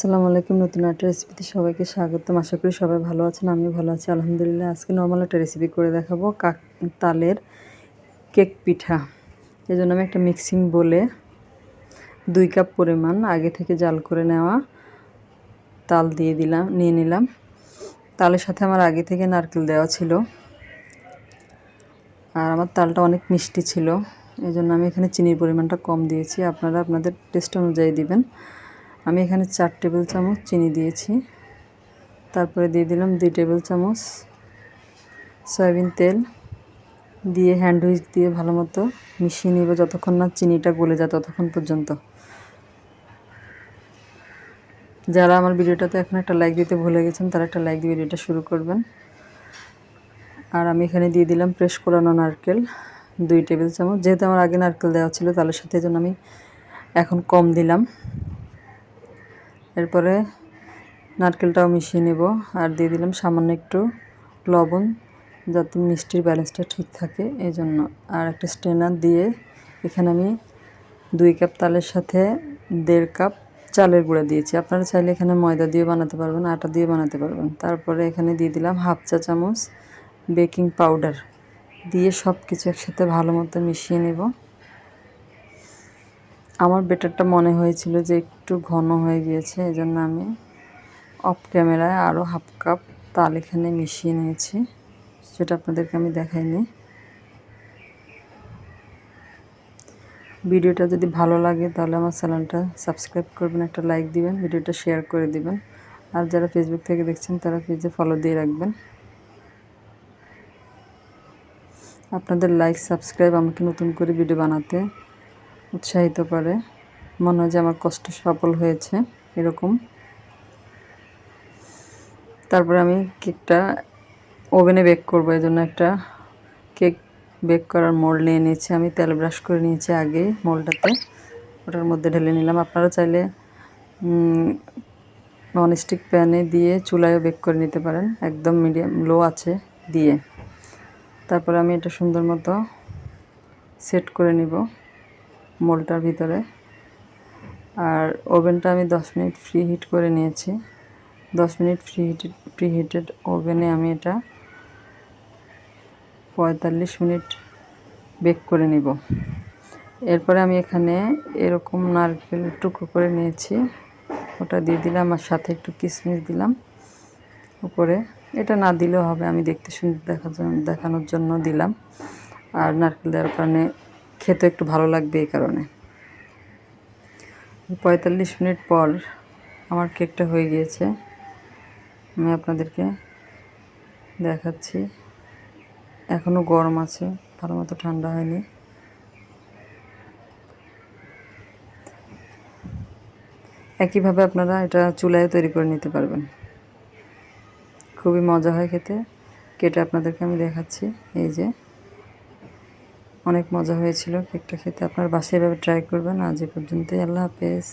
আসসালামু আলাইকুম। নতুন একটা রেসিপিতে সবাইকে স্বাগতম। আশা করি সবাই ভালো আছেন, আমিও ভালো আছি আলহামদুলিল্লাহ। আজকে নরমাল একটা রেসিপি করে দেখাবো, তালের কেক পিঠা। এই জন্য আমি একটা মিক্সিং বলে 2 কাপ পরিমাণ আগে থেকে জাল করে নেওয়া তাল নিয়ে নিলাম। তালের সাথে আমার আগে থেকে নারকেল দেওয়া ছিল, আর আমার তালটা অনেক মিষ্টি ছিল, এই জন্য আমি এখানে চিনির পরিমাণটা কম দিয়েছি। আপনারা আপনাদের টেস্ট অনুযায়ী দিবেন। আমি এখানে 4 টেবিল চামচ চিনি দিয়েছি। তারপরে দিয়ে দিলাম 2 টেবিল চামচ সয়াবিন তেল দিয়ে হ্যান্ড হুইস্ক দিয়ে ভালো মতো মিশিয়ে নিব যতক্ষণ না চিনিটা গলে যায় ততক্ষণ পর্যন্ত। যারা আমার ভিডিওটাতে এখন একটা লাইক দিতে ভুলে গেছেন তারা একটা লাইক দিয়ে ভিডিওটা শুরু করবেন। আর আমি এখানে দিয়ে দিলাম ফ্রেশ কোরানো নারকেল 2 টেবিল চামচ। যেহেতু আমার আগে নারকেল দেওয়া ছিল তালের সাথে, জন্য আমি এখন কম দিলাম। এরপরে নারকেলটাও মিশিয়ে নেব আর দিয়ে দিলাম সামান্য একটু লবণ, যাতে মিষ্টির ব্যালেন্সটা ঠিক থাকে এই জন্য। আর একটা স্ট্রেনার দিয়ে এখানে আমি 2 কাপ তালের সাথে 1.5 কাপ চালের গুঁড়া দিয়েছি। আপনারা চাইলে এখানে ময়দা দিয়ে বানাতে পারবেন, আটা দিয়ে বানাতে পারবেন। তারপরে এখানে দিয়ে দিলাম 1/2 চা চামচ বেকিং পাউডার দিয়ে সব কিছু একসাথে ভালো মতো মিশিয়ে নেব। আমার ব্যাটারটা মনে হয়েছিল যে একটু ঘন হয়ে গিয়েছে, এই জন্য আমি অফ ক্যামেরায় আরও 1/2 কাপ তাল এখানে মিশিয়ে নিয়েছি, সেটা আপনাদেরকে আমি দেখাইনি। ভিডিওটা যদি ভালো লাগে তাহলে আমার চ্যানেলটা সাবস্ক্রাইব করবেন, একটা লাইক দিবেন, ভিডিওটা শেয়ার করে দিবেন। আর যারা ফেসবুক থেকে দেখছেন তারা পেজে ফলো দিয়ে রাখবেন। আপনাদের লাইক সাবস্ক্রাইব আমাকে নতুন করে ভিডিও বানাতে উৎসাহিত করে, মনে হয় যে আমার কষ্ট সফল হয়েছে এরকম। তারপরে আমি কেকটা ওভেনে বেক করব, এই জন্য একটা কেক বেক করার মোল্ড নিয়ে নিয়েছি। আমি তেল ব্রাশ করে নিয়েছি আগে মোল্ডটাতে, ওটার মধ্যে ঢেলে নিলাম। আপনারা চাইলে ননস্টিক প্যানে দিয়ে চুলায়ও বেক করে নিতে পারেন, একদম মিডিয়াম লো আছে দিয়ে। তারপরে আমি এটা সুন্দর মতো সেট করে নিব মোল্ডটার ভিতরে। আর ওভেনটা আমি 10 মিনিট ফ্রি হিট করে নিয়েছি। 10 মিনিট ফ্রি হিটেড ওভেনে আমি এটা 45 মিনিট বেক করে নিব। এরপরে আমি এখানে এরকম নারকেল টুকরো করে নিয়েছি, ওটা দিয়ে দিলাম, আর সাথে একটু কিশমিশ দিলাম উপরে। এটা না দিলেও হবে, আমি দেখতে সুন্দর দেখানোর জন্য দিলাম। আর নারকেল দেওয়ার কারণে খেতে একটু ভালো লাগবে এই কারণে। 45 মিনিট পর আমার কেকটা হয়ে গিয়েছে, আমি আপনাদেরকে দেখাচ্ছি। এখনও গরম আছে, ভালো মতো ঠান্ডা হয়নি। একইভাবে আপনারা এটা চুলায় তৈরি করে নিতে পারবেন, খুবই মজা হয় খেতে। কেটে আপনাদেরকে আমি দেখাচ্ছি, এই যে অনেক মজা হয়েছিল কেকটা খেতে। আপনার বাসায় এভাবে ট্রাই করবেন। আজ এ পর্যন্তই, আল্লাহ হাফেজ।